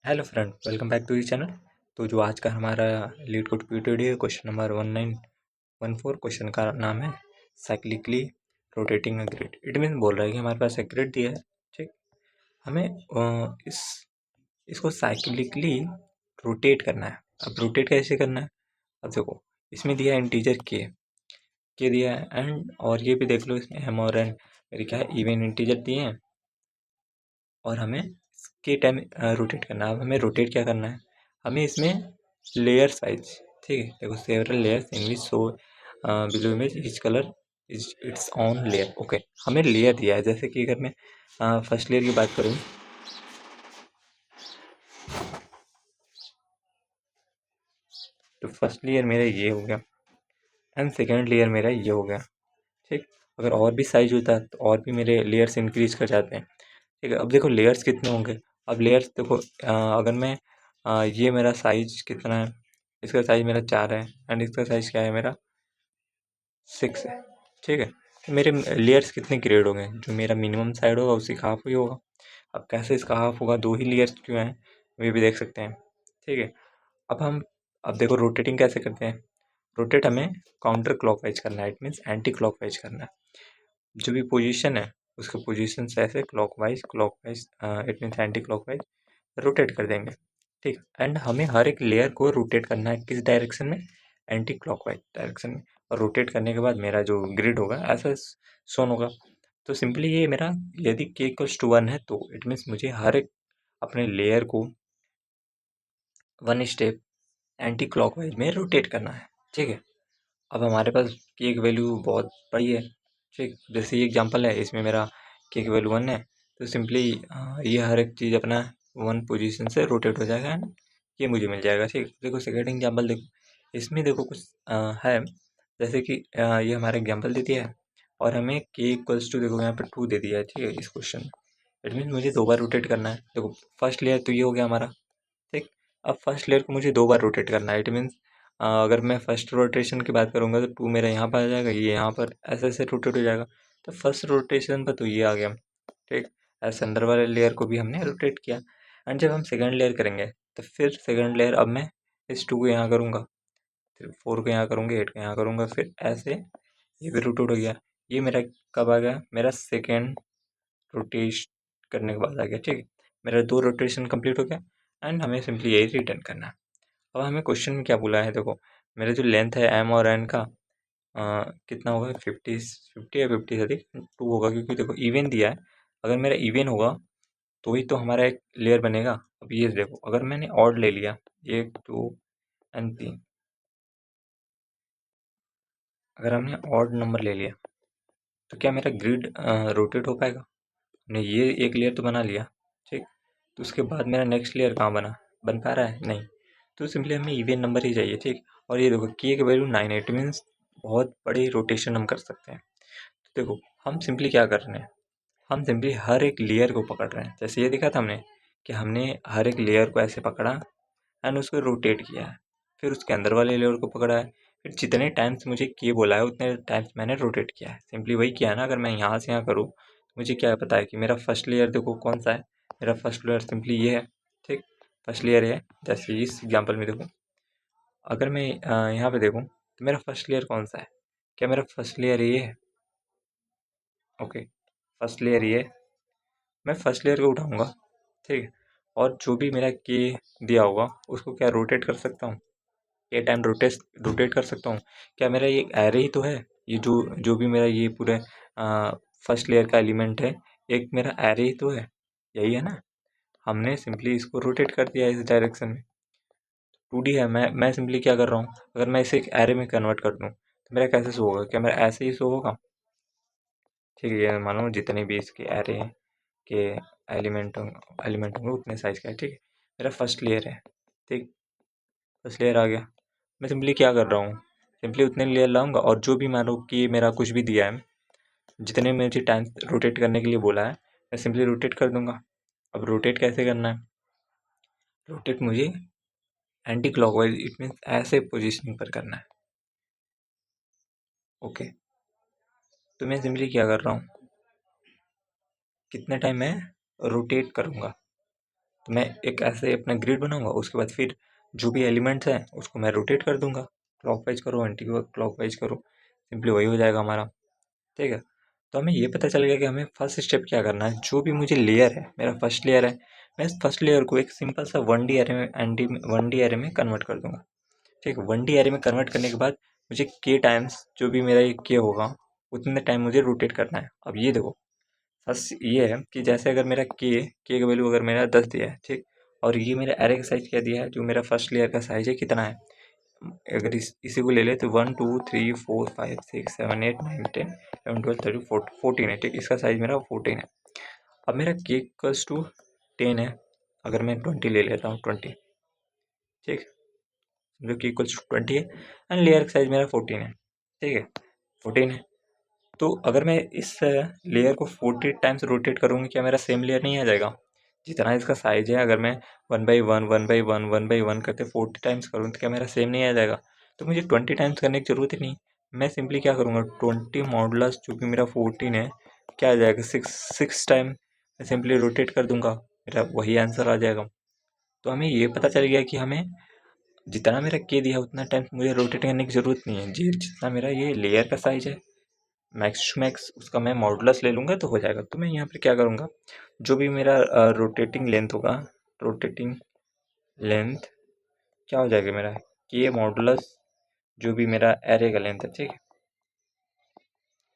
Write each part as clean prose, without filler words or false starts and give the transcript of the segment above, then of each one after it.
Hello friend, welcome back to the channel. तो जो आज का हमारा लीड कोड पीटीडी है, क्वेश्चन नंबर 1914। क्वेश्चन का नाम है cyclically rotating a grid. It mean बोल रहा है कि हमारे पास एक ग्रिड दिया है। ठीक, हमें इसको साइक्लिकली रोटेट करना है। अब रोटेट कैसे करना है? अब देखो, इसमें दिया है इंटीजर के दिया है एंड, और ये भी देख लो, इसमें एम और एन मेरी क्या है, इवन इंटीजर दिए हैं और हमें के टाइम रोटेट करना है। अब हमें रोटेट क्या करना है, हमें इसमें लेयर वाइज, ठीक है, देखो several layers in which so below image etch colour is it's on layer. Okay, हमें लेयर दिया है। जैसे कि अगर मैं फर्स्ट लेयर की बात करूँ, तो फर्स्ट लेयर मेरा ये हो गया एंड सेकेंड लेयर मेरा ये हो गया। ठीक, अगर और भी साइज होता है तो और भी मेरे लेयर्स इंक्रीज कर जाते हैं। ठीक है, अब देखो लेयर्स कितने होंगे। अब लेयर्स देखो, अगर मैं ये मेरा साइज कितना है, इसका साइज मेरा 4 है एंड इसका साइज क्या है, मेरा 6 है। ठीक है, तो मेरे लेयर्स कितने क्रिएट होंगे, जो मेरा मिनिमम साइड होगा उसी का हाफ ही होगा। अब कैसे इसका हाफ होगा, दो ही लेयर्स क्यों हैं, वे भी देख सकते हैं। ठीक है, अब देखो रोटेटिंग कैसे करते हैं। रोटेट हमें काउंटर क्लॉकवाइज करना है, इट मीन्स एंटी क्लॉकवाइज करना है। जो भी पोजीशन है उसके पोजीशन से ऐसे clockwise clockwise, it means anti clockwise rotate कर देंगे। ठीक, एंड हमें हर एक लेयर को रोटेट करना है किस डायरेक्शन में, एंटी क्लॉकवाइज डायरेक्शन में। और रोटेट करने के बाद मेरा जो ग्रिड होगा ऐसा शोन होगा। तो सिंपली ये मेरा, यदि k इक्वल्स टू 1 है तो इट मीन्स मुझे हर एक अपने लेयर को 1 स्टेप एंटी क्लॉकवाइज में रोटेट करना है। ठीक है, अब हमारे पास k की वैल्यू बहुत बड़ी है। ठीक, जैसे ये एग्जांपल है, इसमें मेरा k की वैल्यू 1 है, तो सिंपली ये हर एक चीज़ अपना 1 पोजीशन से रोटेट हो जाएगा एंड ये मुझे मिल जाएगा। ठीक, देखो सेकेंड एग्जांपल देखो, इसमें देखो कुछ है, जैसे कि ये हमारा एग्जांपल दे दिया है और हमें k इक्वल्स टू, देखो यहाँ पे 2 दे दिया है। ठीक है, इस क्वेश्चन में इट मीन मुझे 2 बार रोटेट करना है। देखो फर्स्ट लेयर तो ये हो गया हमारा। ठीक, अब फर्स्ट लेयर को मुझे 2 बार रोटेट करना है। इट मीन्स अगर मैं फर्स्ट रोटेशन की बात करूँगा तो 2 मेरा यहाँ पर आ जाएगा, ये यहाँ पर ऐसे ऐसे रोटेट हो जाएगा। तो फर्स्ट रोटेशन पर तो ये आ गया। ठीक, ऐसे अंदर वाले लेयर को भी हमने रोटेट किया एंड जब हम सेकंड लेयर करेंगे तो फिर सेकंड लेयर, अब मैं इस 2 को यहाँ करूँगा, फिर 4 को यहाँ करूँगा, 8 को यहाँ करूँगा, फिर ऐसे ये भी रोटेट हो गया। ये मेरा कब आ गया, मेरा सेकेंड रोटेशन करने के बाद आ गया। ठीक है, मेरा 2 रोटेशन कंप्लीट हो गया एंड हमें सिंपली यही रिटर्न करना है। अब हमें क्वेश्चन में क्या बोला है, देखो मेरा जो लेंथ है एम और एन का कितना होगा, 50 या 50 से अधिक 2 होगा, क्योंकि देखो इवन दिया है। अगर मेरा इवन होगा तो ही तो हमारा एक लेयर बनेगा। अब ये देखो, अगर मैंने ऑड ले लिया 1 2 एंड 3, अगर हमने ऑड नंबर ले लिया तो क्या मेरा ग्रिड रोटेट हो पाएगा? हमने ये एक लेयर तो बना लिया। ठीक, तो उसके बाद मेरा नेक्स्ट लेयर कहाँ बन पा रहा है? नहीं। तो सिंपली हमें इवन नंबर ही चाहिए। ठीक, और ये देखो k की वैल्यू 9 है, इट मीन्स बहुत बड़ी रोटेशन हम कर सकते हैं। तो देखो हम सिंपली क्या कर रहे हैं, हम सिंपली हर एक लेयर को पकड़ रहे हैं। जैसे ये दिखा था हमने कि हमने हर एक लेयर को ऐसे पकड़ा एंड उसको रोटेट किया है, फिर उसके अंदर वाले लेयर को पकड़ा है, फिर जितने टाइम्स मुझे के बोला है उतने टाइम्स मैंने रोटेट किया है। सिंपली वही किया है ना। अगर मैं यहाँ से यहाँ करूँ तो मुझे क्या पता है कि मेरा फर्स्ट लेयर देखो कौन सा है, मेरा फर्स्ट लेयर सिंपली ये है। ठीक, फर्स्ट लेयर है। जैसे इस एग्जाम्पल में देखो, अगर मैं यहाँ पे देखूँ तो मेरा फर्स्ट लेयर कौन सा है, क्या मेरा फर्स्ट लेयर ये है? ओके, फर्स्ट लेयर ये, मैं फर्स्ट लेयर को उठाऊँगा। ठीक है, और जो भी मेरा के दिया होगा उसको क्या रोटेट कर सकता हूँ, ये टाइम रोटेट कर सकता हूँ। क्या मेरा ये एरे ही तो है, ये जो जो भी मेरा ये पूरे फर्स्ट लेयर का एलिमेंट है, एक मेरा एरे ही तो है, यही है ना। हमने सिंपली इसको रोटेट कर दिया इस डायरेक्शन में। 2D है, मैं सिंपली क्या कर रहा हूँ, अगर मैं इसे एक एरे में कन्वर्ट कर दूँ तो मेरा कैसे शो होगा, क्या मेरा ऐसे ही शो होगा? ठीक है, ये मानो जितने भी इसके एरे हैं के एलिमेंट होंगे उतने साइज का है। ठीक है, मेरा फर्स्ट लेयर है। ठीक, फर्स्ट लेयर आ गया। मैं सिंपली क्या कर रहा हूँ, सिंपली उतने लेयर लाऊंगा और जो भी मानो कि मेरा कुछ भी दिया है, जितने मुझे टाइम रोटेट करने के लिए बोला है, मैं सिंपली रोटेट कर दूंगा। अब रोटेट कैसे करना है, रोटेट मुझे एंटी क्लॉकवाइज, इट मीन्स ऐसे पोजीशनिंग पर करना है। ओके, तो मैं सिंपली क्या कर रहा हूँ, कितने टाइम मैं रोटेट करूँगा, तो मैं एक ऐसे अपना ग्रिड बनाऊंगा, उसके बाद फिर जो भी एलिमेंट्स हैं उसको मैं रोटेट कर दूंगा, क्लॉकवाइज करो एंटी क्लॉकवाइज करो, सिंपली वही हो जाएगा हमारा। ठीक है, तो हमें ये पता चल गया कि हमें फर्स्ट स्टेप क्या करना है। जो भी मुझे लेयर है, मेरा फर्स्ट लेयर है, मैं इस फर्स्ट लेयर को एक सिंपल सा 1D एरे में वन डी एरे में कन्वर्ट कर दूंगा। ठीक है, 1D एरे में कन्वर्ट करने के बाद मुझे के टाइम्स जो भी मेरा ये के होगा उतने टाइम मुझे रोटेट करना है। अब ये देखो, फर्स्ट ये है कि जैसे अगर मेरा के का वैल्यू अगर मेरा 10 दिया है, ठीक, और ये मेरा एरे का साइज क्या दिया है, जो मेरा फर्स्ट लेयर का साइज है कितना है, अगर इसी को ले ले तो 1 2 3 4 5 6 7 8 9 10 11 12 13 14 है। ठीक, इसका साइज मेरा 14 है। अब मेरा के इक्वल्स टू 10 है, अगर मैं 20 ले लेता हूँ 20, ठीक, जो कि इक्वल्स टू 20 है, एंड लेयर का साइज मेरा 14 है। ठीक है, 14 है, तो अगर मैं इस लेयर को 40 टाइम्स रोटेट करूँगी, क्या मेरा सेम लेयर नहीं आ जाएगा? जितना इसका साइज है, अगर मैं 1 बाई 1 करते 40 टाइम्स करूँ तो क्या मेरा सेम नहीं आ जाएगा? तो मुझे 20 टाइम्स करने की ज़रूरत ही नहीं। मैं सिंपली क्या करूँगा, 20 मॉडुलस जो कि मेरा 14 है, क्या आ जाएगा, 6 टाइम मैं सिंपली रोटेट कर दूंगा, मेरा वही आंसर आ जाएगा। तो हमें ये पता चल गया कि हमें जितना मेरा के दिया उतना टाइम मुझे रोटेट करने की ज़रूरत नहीं है। जी, जितना मेरा ये लेयर का साइज है मैक्स टू मैक्स उसका मैं मॉडुलस ले लूँगा तो हो जाएगा। तो मैं यहाँ पे क्या करूँगा, जो भी मेरा रोटेटिंग लेंथ होगा, रोटेटिंग लेंथ क्या हो जाएगा मेरा, कि ये मॉडुलस जो भी मेरा एरे का लेंथ है, ठीक है,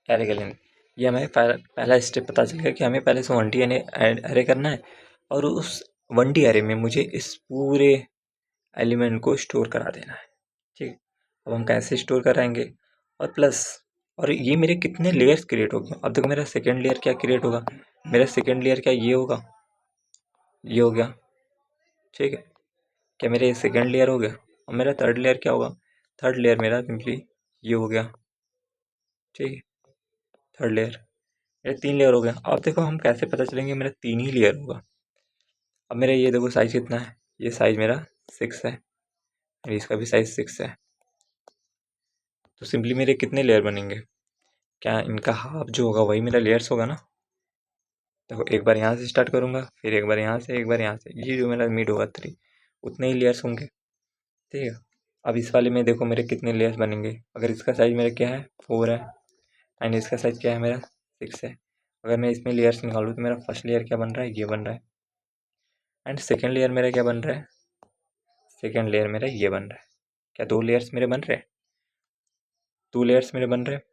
एरे का लेंथ, ये हमें पहला स्टेप पता चल गया कि हमें पहले से 1D एरे करना है, और उस 1D एरे में मुझे इस पूरे एलिमेंट को स्टोर करा देना है। ठीक, अब हम कैसे स्टोर कराएंगे, और प्लस, और ये मेरे कितने लेयर्स क्रिएट हो गए। अब देखो मेरा सेकेंड लेयर क्या क्रिएट होगा, मेरा सेकेंड लेयर क्या ये होगा, ये हो गया। ठीक है, क्या मेरे सेकेंड लेयर हो गया, और मेरा थर्ड लेयर क्या होगा, थर्ड लेयर मेरा सिंपली ये हो गया। ठीक है, थर्ड लेयर, मेरे 3 लेयर हो गया। अब देखो हम कैसे पता चलेंगे मेरा 3 ही लेयर होगा। अब मेरा ये देखो साइज कितना है, ये साइज मेरा 6 है, और इसका भी साइज 6 है। तो सिंपली मेरे कितने लेयर बनेंगे, क्या इनका हाफ जो होगा वही मेरा लेयर्स होगा ना। देखो एक बार यहाँ से स्टार्ट करूँगा, फिर एक बार यहाँ से, एक बार यहाँ से, ये जो मेरा मिड होगा 3, उतने ही लेयर्स होंगे। ठीक है, अब इस वाले में देखो मेरे कितने लेयर्स बनेंगे, अगर इसका साइज मेरा क्या है 4 है, एंड इसका साइज क्या है मेरा 6 है। अगर मैं इसमें लेयर्स निकालूँ तो मेरा फर्स्ट लेयर क्या बन रहा है, ये बन रहा है, एंड सेकेंड लेयर मेरा क्या बन रहा है, सेकेंड लेयर मेरा ये बन रहा है। क्या 2 लेयर्स मेरे बन रहे हैं, 2 लेयर्स मेरे बन रहे हैं।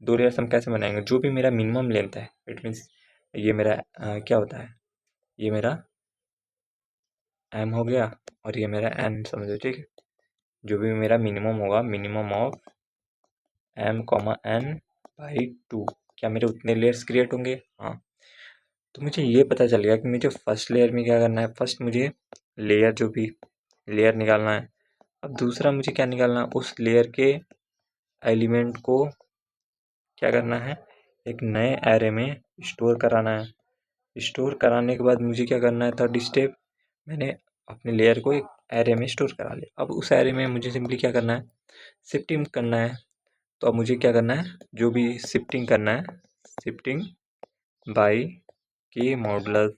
2 लेयर्स हम कैसे बनाएंगे, जो भी मेरा मिनिमम लेंथ है, इट मीन्स ये मेरा क्या होता है, ये मेरा एम हो गया, और ये मेरा एन समझो। ठीक है, जो भी मेरा मिनिमम होगा, minimum of M comma N by 2, क्या मेरे उतने लेयर्स क्रिएट होंगे। हाँ, तो मुझे ये पता चल गया कि मुझे फर्स्ट लेयर में क्या करना है, फर्स्ट मुझे लेयर जो भी लेयर निकालना है। अब दूसरा मुझे क्या निकालना है, उस लेयर के एलिमेंट को क्या करना है, एक नए एरे में स्टोर कराना है। स्टोर कराने के बाद मुझे क्या करना है, थर्ड स्टेप, मैंने अपने लेयर को एक एरे में स्टोर करा लिया। अब उस एरे में मुझे सिंपली क्या करना है, शिफ्टिंग करना है। तो अब मुझे क्या करना है, जो भी शिफ्टिंग करना है, शिफ्टिंग बाई के मॉडुलस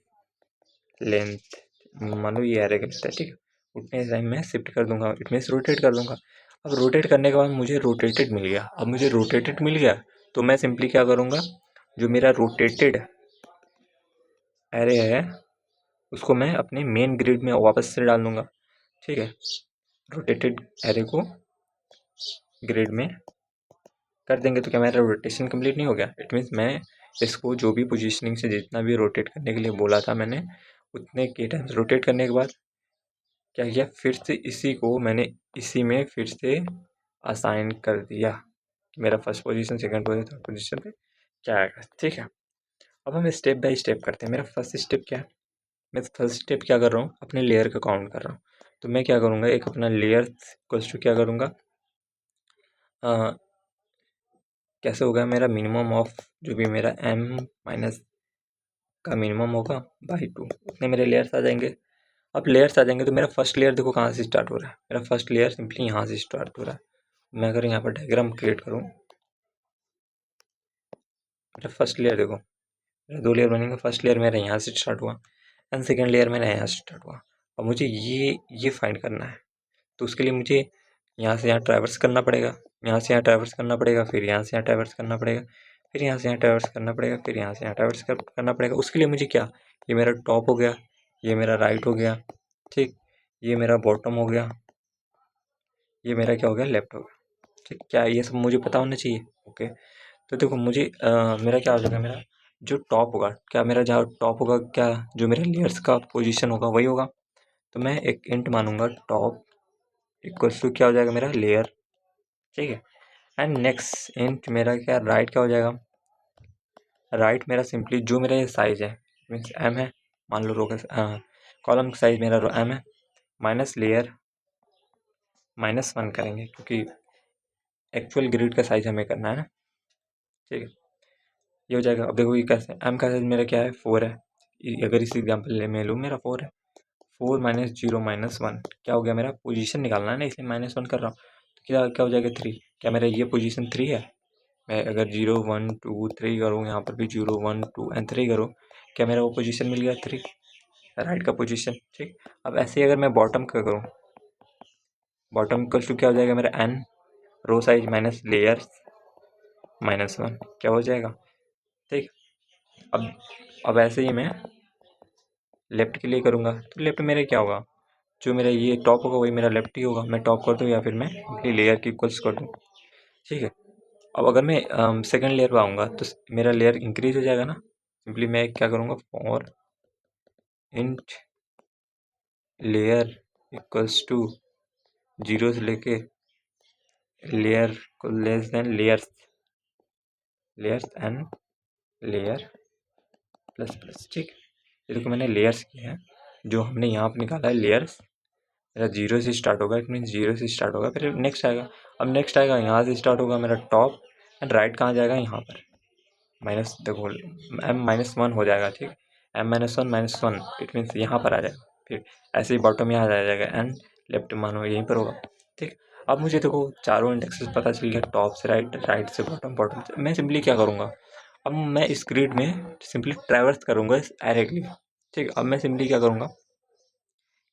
लेंथ, मान लो ये एरे का लेंथ है, ठीक है, उतने टाइम में शिफ्ट कर दूंगा, इट मीन्स रोटेट कर दूंगा। अब रोटेट करने के बाद मुझे रोटेटेड मिल गया। अब मुझे रोटेटेड मिल गया तो मैं सिंपली क्या करूँगा, जो मेरा रोटेटेड एरे है उसको मैं अपने मेन ग्रिड में वापस से डाल दूंगा। ठीक है, रोटेटेड एरे को ग्रिड में कर देंगे तो क्या मेरा रोटेशन कंप्लीट नहीं हो गया। इट मीन्स मैं इसको जो भी पोजीशनिंग से जितना भी रोटेट करने के लिए बोला था मैंने, उतने के टाइम्स रोटेट करने के बाद क्या किया, फिर से इसी को मैंने इसी में फिर से असाइन कर दिया कि मेरा first position, second position, third position पे क्या आएगा। ठीक है, अब हम स्टेप बाय स्टेप करते हैं। मेरा फर्स्ट स्टेप क्या है, मैं फर्स्ट स्टेप क्या कर रहा हूँ, अपने लेयर का काउंट कर रहा हूँ। तो मैं क्या करूँगा, एक अपना लेयर इक्वल्स टू क्या करूँगा, कैसे होगा मेरा मिनिमम ऑफ जो भी मेरा एम माइनस का मिनिमम होगा बाई 2, उतने मेरे लेयर्स आ जाएंगे। अब लेयर्स आ जाएंगे तो मेरा फर्स्ट लेयर देखो कहाँ से स्टार्ट हो रहा है, मेरा फर्स्ट लेयर सिंपली यहाँ से स्टार्ट हो रहा है। मैं अगर यहाँ पर डायग्राम क्रिएट करूँ, मेरा फर्स्ट लेयर देखो, मेरा 2 लेयर बनेंगे, फर्स्ट लेयर मेरा यहाँ से स्टार्ट हुआ, एंड सेकेंड लेयर मेरा यहाँ से स्टार्ट हुआ। अब मुझे ये फाइंड करना है, तो उसके लिए मुझे यहाँ से यहाँ ट्रैवर्स करना पड़ेगा, यहाँ से यहाँ ट्रैवर्स करना पड़ेगा, फिर यहाँ से यहाँ ट्रैवर्स करना पड़ेगा, फिर यहाँ से यहाँ ट्रैवर्स करना पड़ेगा, फिर यहाँ से यहाँ ट्रैवर्स करना पड़ेगा। उसके लिए मुझे क्या, ये मेरा टॉप हो गया, ये मेरा राइट हो गया, ठीक, ये मेरा बॉटम हो गया, ये मेरा क्या हो गया, लेफ्ट हो गया, ठीक। क्या ये सब मुझे पता होना चाहिए? ओके। तो देखो मुझे मेरा क्या हो जाएगा, मेरा जो टॉप होगा, क्या मेरा जहाँ टॉप होगा, क्या जो मेरे लेयर्स का पोजीशन होगा वही होगा। तो मैं एक इंट मानूंगा टॉप इक्वल्स टू क्या हो जाएगा, मेरा लेयर, ठीक है। एंड नेक्स्ट इंट मेरा क्या, राइट क्या हो जाएगा, राइट मेरा सिंपली जो मेरा ये साइज है मीन्स एम है, मान लो रो का कॉलम का साइज मेरा एम है, माइनस लेयर -1 करेंगे क्योंकि एक्चुअल ग्रिड का साइज हमें करना है ना, ठीक है। ये हो जाएगा। अब देखो ये कैसे, एम का साइज मेरा क्या है, 4 है। अगर इस एग्जाम्पल में लूँ मेरा 4 है, 4 - 0 - 1 क्या हो गया, मेरा पोजीशन निकालना है ना, इसलिए -1 कर रहा हूँ। तो क्या क्या हो जाएगा, 3। क्या मेरा ये पोजीशन 3 है? मैं अगर 0 1 2 3 करूँ, यहाँ पर भी 0 1 2 एंड 3 करूँ, क्या मेरा वो पोजीशन मिल गया 3, राइट का पोजीशन, ठीक। अब ऐसे ही अगर मैं बॉटम का करूँ, बॉटम इक्वल्स टू क्या हो जाएगा, मेरा एन रो साइज माइनस लेयर -1 क्या हो जाएगा, ठीक। अब ऐसे ही मैं लेफ्ट के लिए करूँगा, तो लेफ्ट मेरा क्या होगा, जो मेरा ये टॉप होगा वही मेरा लेफ्ट ही होगा। मैं टॉप कर दूँ या फिर मैं अपनी लेयर की इक्वल्स कर दूँ, ठीक है। अब अगर मैं सेकंड लेयर पर आऊँगा तो मेरा लेयर इंक्रीज हो जाएगा ना। सिंपली मैं क्या करूँगा, for int layer equals to 0 से लेके लेयर को less than layers and layer ++, ठीक। ये देखो मैंने लेयर्स किया है, जो हमने यहाँ पर निकाला है लेयर्स, मेरा 0 से स्टार्ट होगा, इट मीन्स 0 से स्टार्ट होगा, फिर नेक्स्ट आएगा। अब नेक्स्ट आएगा यहाँ से स्टार्ट होगा मेरा टॉप, एंड राइट कहाँ जाएगा, यहाँ पर माइनस, देखो M-1 हो जाएगा, ठीक। M-1 -1 इट मीन्स यहाँ पर आ जाएगा, फिर ऐसे ही बॉटम यहाँ आ जाएगा, एंड लेफ्ट मानो यहीं पर होगा, ठीक। अब मुझे देखो चारों इंडेक्सेस पता चल गया, टॉप से राइट, राइट से बॉटम, बॉटम से। मैं सिंपली क्या करूँगा, अब मैं इस ग्रिड में सिंपली ट्रैवर्स करूँगा इस एरे के लिए, ठीक। अब मैं सिंपली क्या करूँगा,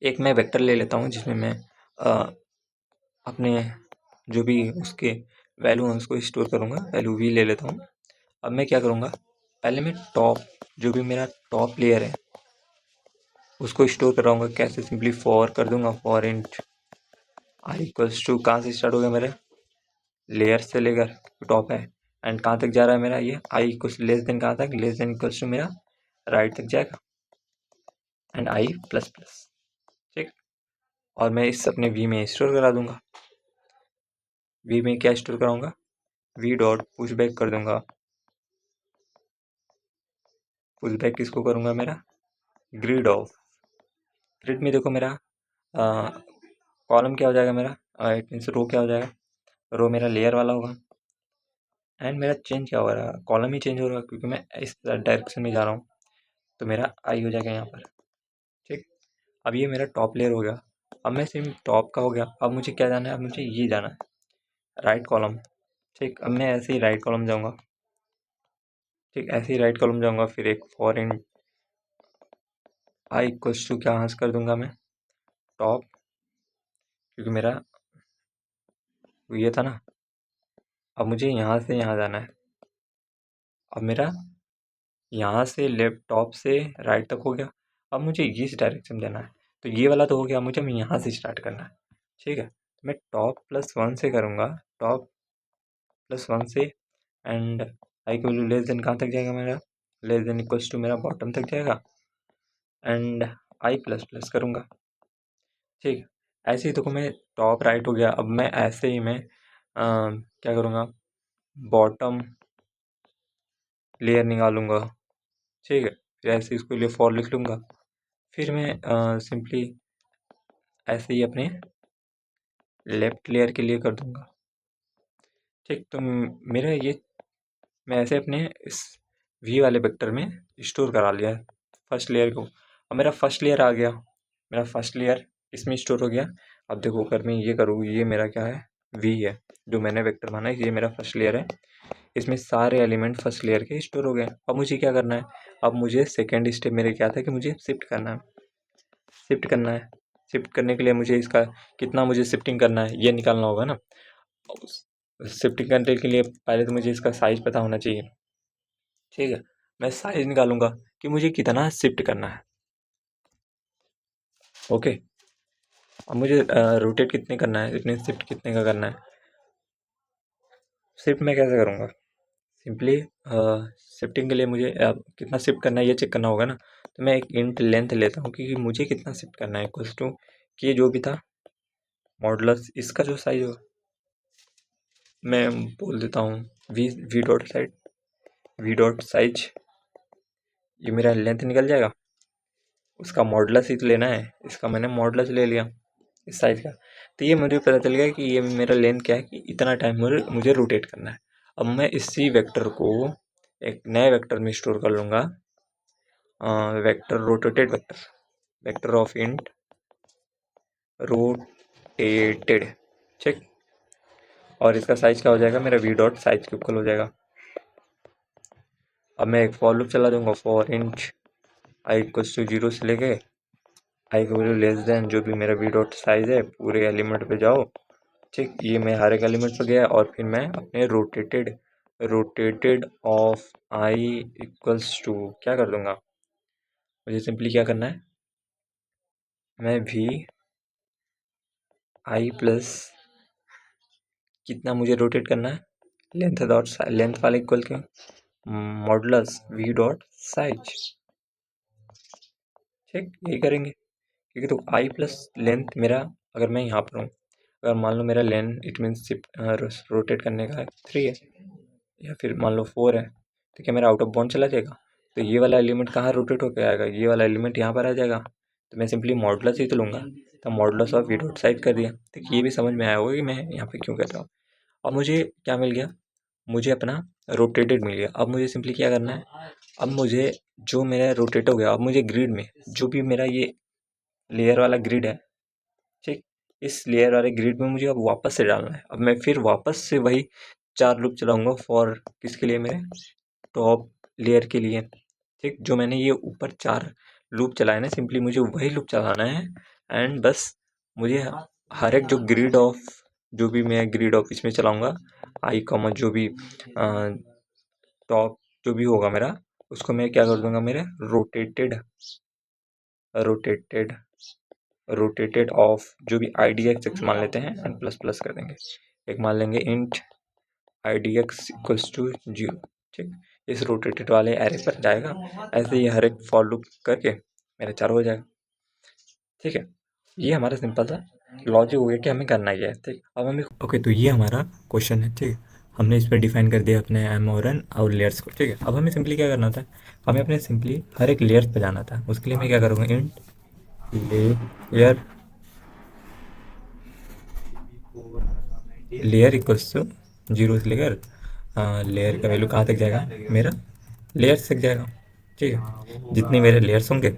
एक मैं वेक्टर ले लेता हूँ जिसमें मैं अपने जो भी उसके वैल्यू है उसको स्टोर करूँगा, वैल्यू v ले लेता हूँ। अब मैं क्या करूँगा, पहले मैं टॉप, जो भी मेरा टॉप लेयर है उसको स्टोर कराऊँगा। कैसे, सिंपली फॉर कर दूँगा, for int I equals to, कहाँ से स्टार्ट हो गया मेरा, लेयर से लेकर टॉप है, एंड कहाँ तक जा रहा है मेरा ये आई इक्वल्स लेस देन, कहाँ तक, लेस देन इक्वल्स टू मेरा राइट तक जाएगा, एंड I++, ठीक। और मैं इस अपने v में स्टोर करा दूँगा। v में क्या स्टोर कराऊँगा, v डॉट पुश बैक कर दूँगा। पुश बैक किसको करूँगा, मेरा ग्रिड ऑफ, ग्रिड में देखो मेरा कॉलम क्या हो जाएगा, मेरा इट मीन्स रो क्या हो जाएगा, रो मेरा लेयर वाला होगा, एंड मेरा चेंज क्या हो रहा है, कॉलम ही चेंज हो रहा है क्योंकि मैं इस डायरेक्शन में जा रहा हूँ, तो मेरा आई हो जाएगा यहाँ पर, ठीक। अब ये मेरा टॉप लेयर हो गया। अब मैं सिर्फ टॉप का हो गया, अब मुझे क्या जाना है, अब मुझे ये जाना है राइट कॉलम, ठीक। अब मैं ऐसे ही राइट कॉलम जाऊँगा, ठीक, ऐसे ही राइट कॉलम जाऊँगा, फिर एक for in I equals to क्या हासिल कर दूँगा मैं, टॉप, क्योंकि मेरा ये था ना। अब मुझे यहाँ से यहाँ जाना है, अब मेरा यहाँ से लेफ्ट टॉप से राइट तक हो गया। अब मुझे इस डायरेक्शन जाना है, तो ये वाला तो हो गया, मुझे यहाँ से स्टार्ट करना है, ठीक है। मैं टॉप +1 से करूँगा, टॉप +1 से, एंड आई को लेस देन कहाँ तक जाएगा मेरा, लेस देन इक्वल्स टू मेरा बॉटम तक जाएगा, एंड I++ करूँगा, ठीक। ऐसे ही देखो मैं टॉप राइट हो गया। अब मैं ऐसे ही मैं क्या करूँगा, बॉटम लेयर निकालूँगा, ठीक है। फिर ऐसे इसको लिए फॉर लिख लूँगा, फिर मैं सिंपली ऐसे ही अपने लेफ्ट लेयर के लिए कर दूँगा, ठीक। तो मेरा ये, मैं ऐसे अपने इस वी वाले वेक्टर में स्टोर करा लिया है फर्स्ट लेयर को। अब मेरा फर्स्ट लेयर आ गया, मेरा फर्स्ट लेयर इसमें स्टोर हो गया। अब देखो अगर मैं ये करूँ, ये मेरा क्या है, वी है, जो मैंने वेक्टर माना है, ये मेरा फर्स्ट लेयर है, इसमें सारे एलिमेंट फर्स्ट लेयर के स्टोर हो गए। अब मुझे क्या करना है, अब मुझे सेकेंड स्टेप मेरे क्या था कि मुझे शिफ्ट करना है। शिफ्ट करने के लिए मुझे इसका कितना मुझे शिफ्टिंग करना है ये निकालना होगा ना। शिफ्टिंग करने के लिए पहले तो मुझे इसका साइज पता होना चाहिए। ठीक है, मैं साइज निकालूंगा कि मुझे कितना शिफ्ट करना है। ओके, अब मुझे रोटेट कितने करना है, इतने शिफ्ट कितने का करना है। शिफ्ट मैं कैसे करूँगा, सिंपली शिफ्टिंग के लिए मुझे कितना शिफ्ट करना है ये चेक करना होगा ना। तो मैं एक इंट लेंथ लेता हूँ क्योंकि मुझे कितना शिफ्ट करना है इक्वल्स टू कि ये जो भी था मॉडुलस इसका जो साइज हो मैं बोल देता हूँ वी डॉट साइज। ये मेरा लेंथ निकल जाएगा, उसका मॉडुलस ही तो लेना है, इसका मैंने मॉडुलस ले लिया इस साइज का। तो ये मुझे पता चल गया कि ये मेरा लेंथ क्या है कि इतना टाइम मुझे रोटेट करना है। अब मैं इसी वेक्टर को एक नए वेक्टर में स्टोर कर लूँगा, vector rotated vector of int rotated. ठीक, और इसका साइज क्या हो जाएगा, मेरा वी डॉट साइज के इक्वल हो जाएगा। अब मैं एक फॉर लूप चला दूंगा, for int I equals to 0 से लेके आई की वैल्यू लेस देन जो भी मेरा वी डॉट साइज है पूरे एलिमेंट पे जाओ। ठीक, ये मैं हर एक एलिमेंट पर गया और फिर मैं अपने rotated of I equals to क्या कर दूंगा, मुझे सिंपली क्या करना है, मैं भी आई प्लस कितना मुझे रोटेट करना है, लेंथ वाला इक्वल क्यों, मॉडुलस वी डॉट साइज। ठीक, यही करेंगे क्योंकि तो आई प्लस लेंथ मेरा, अगर मैं यहाँ पर हूँ, अगर मान लो मेरा लेंथ इट मीन्स रोटेट करने का 3 है या फिर मान लो 4 है, तो क्या मेरा आउट ऑफ बाउंड चला जाएगा। तो ये वाला एलिमेंट कहाँ रोटेट होकर आएगा, ये वाला एलिमेंट यहाँ पर आ जाएगा। तो मैं सिंपली मॉडुलस ही तो लूँगा, तो modulus of we dot size कर दिया। तो ये भी समझ में आया होगा कि मैं यहाँ पे क्यों कर रहा हूँ। अब मुझे क्या मिल गया, मुझे अपना रोटेटेड मिल गया। अब मुझे सिंपली क्या करना है, अब मुझे जो मेरा रोटेट हो गया, अब मुझे ग्रिड में जो भी मेरा ये लेयर वाला ग्रिड है, ठीक, इस लेयर वाले ग्रिड में मुझे अब वापस से डालना है। अब मैं फिर वापस से वही 4 लूप चलाऊंगा फॉर किसके लिए, मेरे टॉप लेयर के लिए। ठीक, जो मैंने ये ऊपर 4 लूप चलाए ना, सिंपली मुझे वही लूप चलाना है। एंड बस मुझे हर एक जो भी मैं ग्रिड ऑफ इसमें चलाऊंगा आई कॉमन जो भी टॉप जो भी होगा मेरा, उसको मैं क्या कर दूंगा, मेरे रोटेटेड रोटेटेड ऑफ जो भी आई डी एक्स मान लेते हैं एंड प्लस प्लस कर देंगे, एक मान लेंगे int I D X equals to 0। ठीक, इस रोटेटेड वाले एरे पर जाएगा। ऐसे ही हर एक फॉर लूप करके मेरा 4 हो जाएगा। ठीक है, ये हमारा सिंपल सा लॉजिक हो गया कि हमें करना ही है। ठीक, अब हमें ओके, तो ये हमारा क्वेश्चन है। ठीक है, हमने इस पर डिफाइन कर दिया अपने एम और एन और लेयर्स को। ठीक है, अब हमें सिंपली क्या करना था, हमें अपने सिंपली हर एक लेयर्स पे जाना था। उसके लिए मैं क्या करूँगा, इंट लेयर इक्वल्स टू 0 से लेकर लेयर का वैल्यू कहाँ तक जाएगा, मेरा लेयर्स तक जाएगा। ठीक है, जितने मेरे लेयर्स होंगे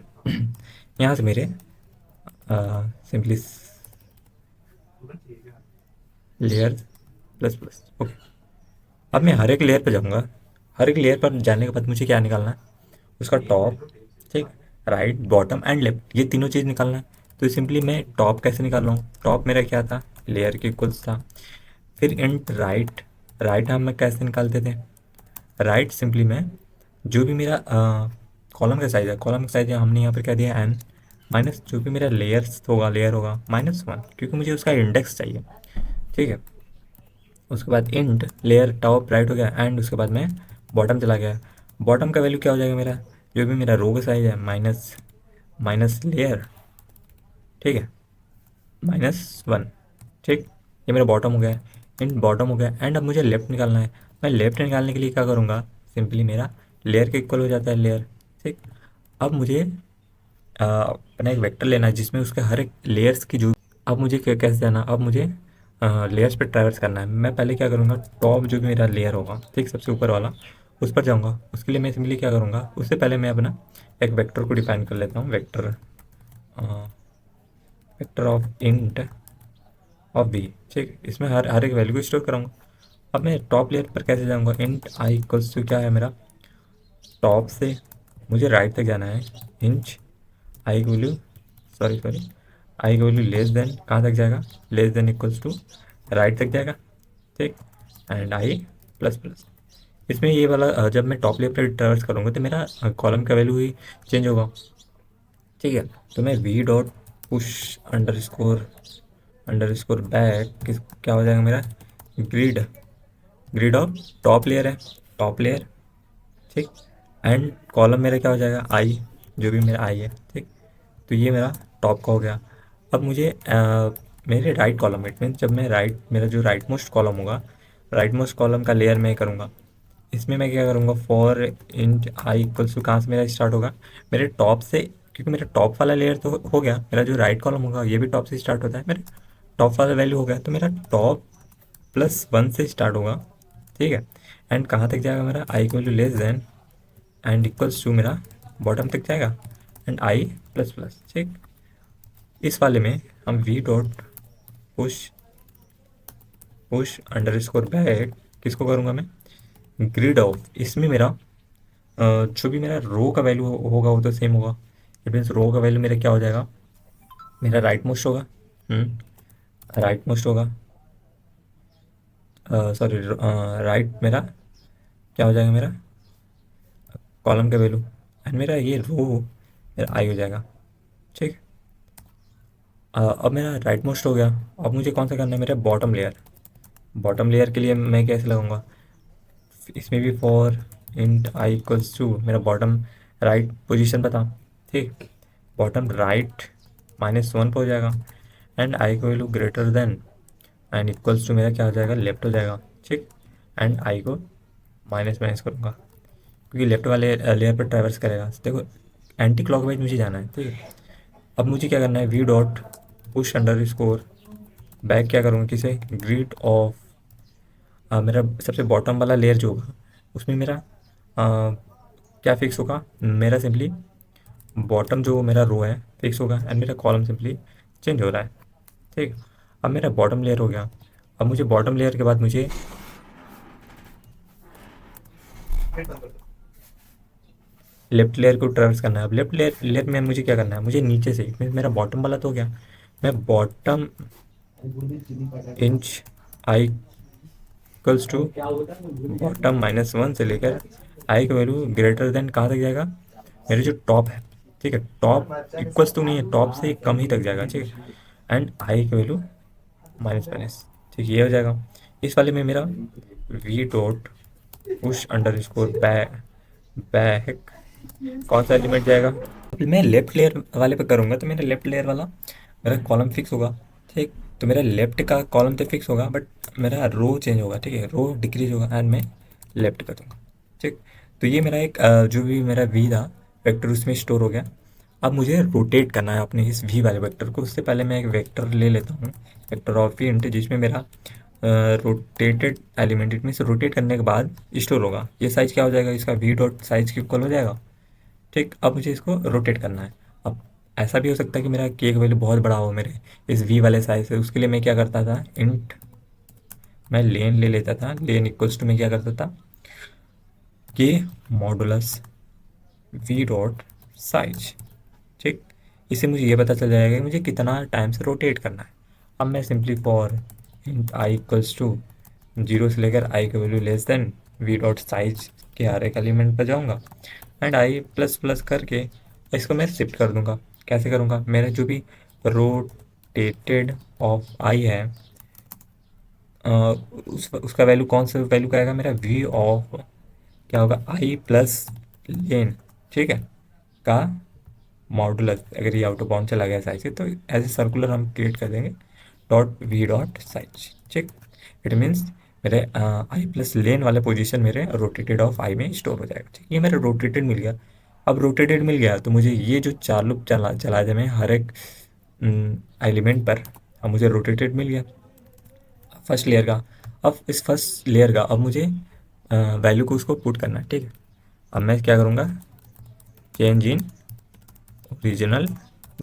यहाँ से मेरे simply layer plus plus. Okay, अब मैं हर एक लेयर पर जाऊँगा। हर एक लेयर पर जाने के बाद मुझे क्या निकालना है, उसका टॉप, ठीक, राइट, बॉटम एंड लेफ्ट, ये तीनों चीज़ निकालना है। तो सिंपली मैं टॉप कैसे निकाल रहा हूँ, टॉप मेरा क्या था, लेयर के इक्वल्स था। फिर इंट राइट हम मैं कैसे निकालते थे, राइट सिंपली मैं जो भी मेरा कॉलम का साइज़ है, कॉलम का साइज़ हमने यहाँ पर क्या दिया एन माइनस जो भी मेरा लेयर होगा -1, क्योंकि मुझे उसका इंडेक्स चाहिए। ठीक है, उसके बाद इंट लेयर टॉप राइट हो गया एंड उसके बाद मैं बॉटम चला गया। बॉटम का वैल्यू क्या हो जाएगा, मेरा जो भी मेरा रो का साइज है माइनस लेयर, ठीक है, -1। ठीक, ये मेरा बॉटम हो गया, इंट बॉटम हो गया। एंड अब मुझे लेफ्ट निकालना है। मैं लेफ्ट निकालने के लिए क्या करूँगा, सिंपली मेरा लेयर के इक्वल हो जाता है लेयर। ठीक, अब मुझे अपना एक वेक्टर लेना है जिसमें उसके हर एक लेयर्स की जो, अब मुझे कैसे जाना, अब मुझे लेयर्स पे ट्रैवर्स करना है। मैं पहले क्या करूँगा, टॉप जो भी मेरा लेयर होगा, ठीक, सबसे ऊपर वाला, उस पर जाऊँगा। उसके लिए मैं सिंपली क्या करूँगा, उससे पहले मैं अपना एक वेक्टर को डिफाइन कर लेता हूँ, vector of int of V. ठीक, इसमें हर एक वैल्यू को स्टोर करूँगा। अब मैं टॉप लेयर पर कैसे जाऊँगा, इंट आई इक्वल्स टू क्या है मेरा, टॉप से मुझे राइट तक जाना है, इंच आई की वैल्यू सॉरी आई की वैल्यू लेस देन कहाँ तक जाएगा, less than equals to right तक जाएगा, ठीक, एंड आई प्लस प्लस। इसमें ये वाला जब मैं टॉप लेयर पर ट्रेवर्स करूँगा तो मेरा कॉलम का वैल्यू ही चेंज होगा, ठीक है। तो मैं V dot push under score back किस क्या हो जाएगा मेरा, grid grid of top layer है, टॉप लेयर, ठीक, एंड कॉलम मेरा क्या हो जाएगा, आई, जो भी मेरा आई है, ठीक। तो ये मेरा टॉप का हो गया। अब मुझे मेरे राइट कॉलम, इट मीन्स जब मैं राइट, मेरा जो राइट मोस्ट कॉलम होगा, राइट मोस्ट कॉलम का लेयर मैं करूँगा, इसमें मैं क्या करूँगा, for int I equals to कहाँ से मेरा स्टार्ट होगा, मेरे टॉप से, क्योंकि मेरा टॉप वाला लेयर तो हो गया, मेरा जो राइट कॉलम होगा ये भी टॉप से स्टार्ट होता है, मेरा टॉप वाला वैल्यू हो गया, तो मेरा टॉप +1 से स्टार्ट होगा, ठीक है, एंड कहाँ तक जाएगा मेरा, आई की value less than and equals to मेरा बॉटम तक जाएगा, एंड आई प्लस प्लस, ठीक। इस वाले में हम V dot push push under score back किसको करूँगा मैं, ग्रिड ऑफ, इसमें मेरा जो भी मेरा रो का वैल्यू होगा वो तो सेम होगा, इट मीन्स रो का वैल्यू मेरा क्या हो जाएगा, मेरा राइट मोस्ट होगा, राइट मोस्ट होगा, सॉरी राइट मेरा क्या हो जाएगा, मेरा कॉलम का वैल्यू, एंड मेरा ये रो मेरा आई हो जाएगा, ठीक। अब मेरा राइट मोस्ट हो गया। अब मुझे कौन सा करना है, मेरा बॉटम लेयर, बॉटम लेयर के लिए मैं कैसे लगाऊंगा, इसमें भी for int I equals to मेरा बॉटम राइट पोजीशन बता, ठीक, बॉटम राइट -1 पर हो जाएगा, एंड आई को value greater than and equals to मेरा क्या हो जाएगा, लेफ्ट हो जाएगा, ठीक, एंड आई को माइनस माइनस करूँगा क्योंकि लेफ्ट वाले लेयर पर ट्रैवर्स करेगा, देखो एंटी क्लॉकवाइज मुझे जाना है, ठीक है। अब मुझे क्या करना है, V dot push under score back क्या करूँगा, किसे, ग्रिड ऑफ मेरा सबसे बॉटम वाला लेयर जो होगा उसमें मेरा क्या फिक्स होगा, मेरा सिंपली बॉटम जो मेरा रो है फिक्स होगा, एंड मेरा कॉलम सिंपली चेंज हो रहा है, ठीक। अब मेरा बॉटम लेयर हो गया। अब मुझे बॉटम लेयर के बाद मुझे लेफ्ट लेयर को ट्रेवर्स करना है। अब लेफ्ट लेयर में मुझे क्या करना है, मुझे नीचे से, मेरा बॉटम वाला तो हो गया, मैं bottom int I equals to bottom -1 से लेकर आई का वैल्यू ग्रेटर देन कहाँ तक जाएगा, मेरे जो टॉप है, ठीक है, टॉप इक्वल्स तो नहीं है, टॉप से कम ही तक जाएगा, ठीक है, एंड आई का वैल्यू माइनस माइनस, ठीक, ये हो जाएगा। इस वाले में मेरा V dot push under score back कौन सा एलिमेंट जाएगा, मैं लेफ्ट लेयर वाले पे करूँगा तो मेरा लेफ्ट लेयर वाला मेरा कॉलम फिक्स होगा, ठीक। तो मेरा लेफ्ट का कॉलम तो फिक्स होगा बट मेरा रो चेंज होगा, ठीक है, रो डिक्रीज होगा एंड मैं लेफ्ट कर दूँगा, ठीक। तो ये मेरा एक जो भी मेरा वी था वेक्टर उसमें स्टोर हो गया। अब मुझे रोटेट करना है अपने इस वी वाले वेक्टर को, उससे पहले मैं एक वेक्टर ले लेता हूँ, वेक्टर ऑफ इंट, जिसमें मेरा rotated element, it means rotate करने के बाद स्टोर होगा, ये साइज़ क्या हो जाएगा, इसका वी डॉट साइज के इक्वल हो जाएगा, ठीक। अब मुझे इसको रोटेट करना है। अब ऐसा भी हो सकता है कि मेरा केक वैल्यू बहुत बड़ा हो मेरे इस वी वाले साइज से, उसके लिए मैं क्या करता था, इंट मैं लेन ले लेता था, लेन इक्वल्स टू मैं क्या करता था कि मॉडुलस वी डॉट साइज, ठीक। इससे मुझे ये पता चल जाएगा कि मुझे कितना टाइम से रोटेट करना है। अब मैं simply for int I equals to 0 से लेकर आई का value less than V dot size के हर एक एलिमेंट पर जाऊँगा एंड आई प्लस प्लस करके इसको मैं शिफ्ट कर दूँगा। कैसे करूँगा, मेरा जो भी रोटेटेड ऑफ आई है उसका वैल्यू कौन सा वैल्यू का आएगा, मेरा वी ऑफ क्या होगा, आई प्लस लेन, ठीक है, का मॉडुलस, अगर ये आउट ऑफ बाउंड चला गया साइज से तो एज ए सर्कुलर हम क्रिएट कर देंगे डॉट वी डॉट साइज, ठीक। इट मीन्स मेरे आई प्लस लेन वाले पोजीशन मेरे रोटेटेड ऑफ आई में स्टोर हो जाएगा, ठीक। ये मेरा रोटेटेड मिल गया। अब रोटेटेड मिल गया तो मुझे ये जो चार लूप चला दे मैं हर एक एलिमेंट पर, अब मुझे रोटेटेड मिल गया फर्स्ट लेयर का। अब इस फर्स्ट लेयर का अब मुझे वैल्यू को उसको पुट करना है, ठीक है। अब मैं क्या करूँगा, चेंज इन ओरिजिनल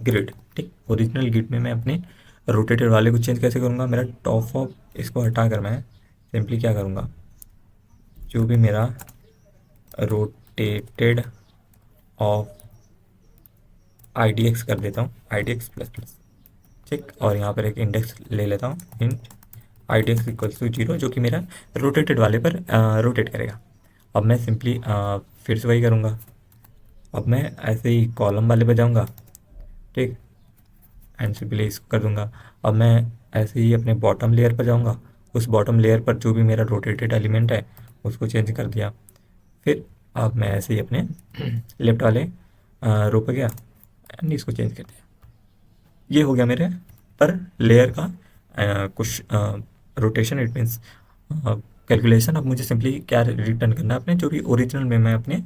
ग्रिड, ठीक। ओरिजिनल ग्रिड में मैं अपने रोटेटेड वाले को चेंज कैसे करूँगा, मेरा टॉप ऑफ इसको हटा कर मैं सिंपली क्या करूँगा, जो भी मेरा rotated of I D X कर देता हूँ, I D X plus plus, ठीक। और यहाँ पर एक इंडेक्स ले लेता हूँ, int I D X equals to 0, जो कि मेरा रोटेटेड वाले पर रोटेट करेगा। अब मैं सिंपली फिर से वही करूँगा। अब मैं ऐसे ही कॉलम वाले पे जाऊँगा, ठीक, एंड सिंपली इसको कर दूँगा। अब मैं ऐसे ही अपने बॉटम लेयर पर जाऊँगा, उस बॉटम लेयर पर जो भी मेरा रोटेटेड एलिमेंट है उसको चेंज कर दिया। फिर अब मैं ऐसे ही अपने लेफ्ट वाले रो पर गया एंड इसको चेंज कर दिया। ये हो गया मेरे पर लेयर का कुछ रोटेशन, इट मीन्स कैलकुलेशन। अब मुझे सिंपली क्या रिटर्न करना है, अपने जो भी ओरिजिनल में मैं अपने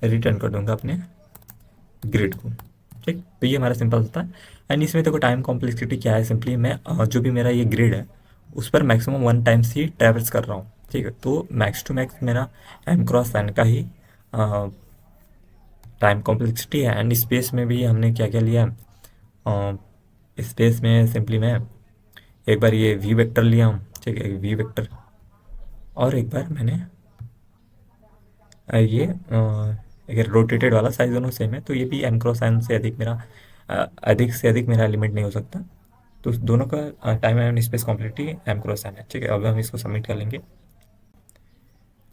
रिटर्न कर दूंगा अपने ग्रिड को, ठीक। तो ये हमारा सिंपल होता है। एंड इसमें देखो टाइम कॉम्प्लेक्सिटी क्या है, सिंपली मैं जो भी मेरा ये ग्रिड है उस पर मैक्सिमम 1 टाइम्स ही ट्रैवल्स कर रहा हूँ, ठीक है। तो मैक्स टू मैक्स मेरा m क्रॉस n का ही टाइम कॉम्प्लेक्सिटी है। एंड स्पेस में भी हमने क्या क्या लिया है, स्पेस में सिंपली मैं एक बार ये वी वेक्टर लिया हूँ, ठीक है, वी वेक्टर। और एक बार मैंने ये अगर रोटेटेड वाला साइज दोनों सेम है तो ये भी m क्रॉस n से अधिक मेरा अधिक से अधिक मेरा एलिमेंट नहीं हो सकता। तो दोनों का time and space complexity m cross n है, ठीक है। अब हम इसको सबमिट कर लेंगे।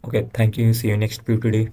Okay, thank you, see you next PPT।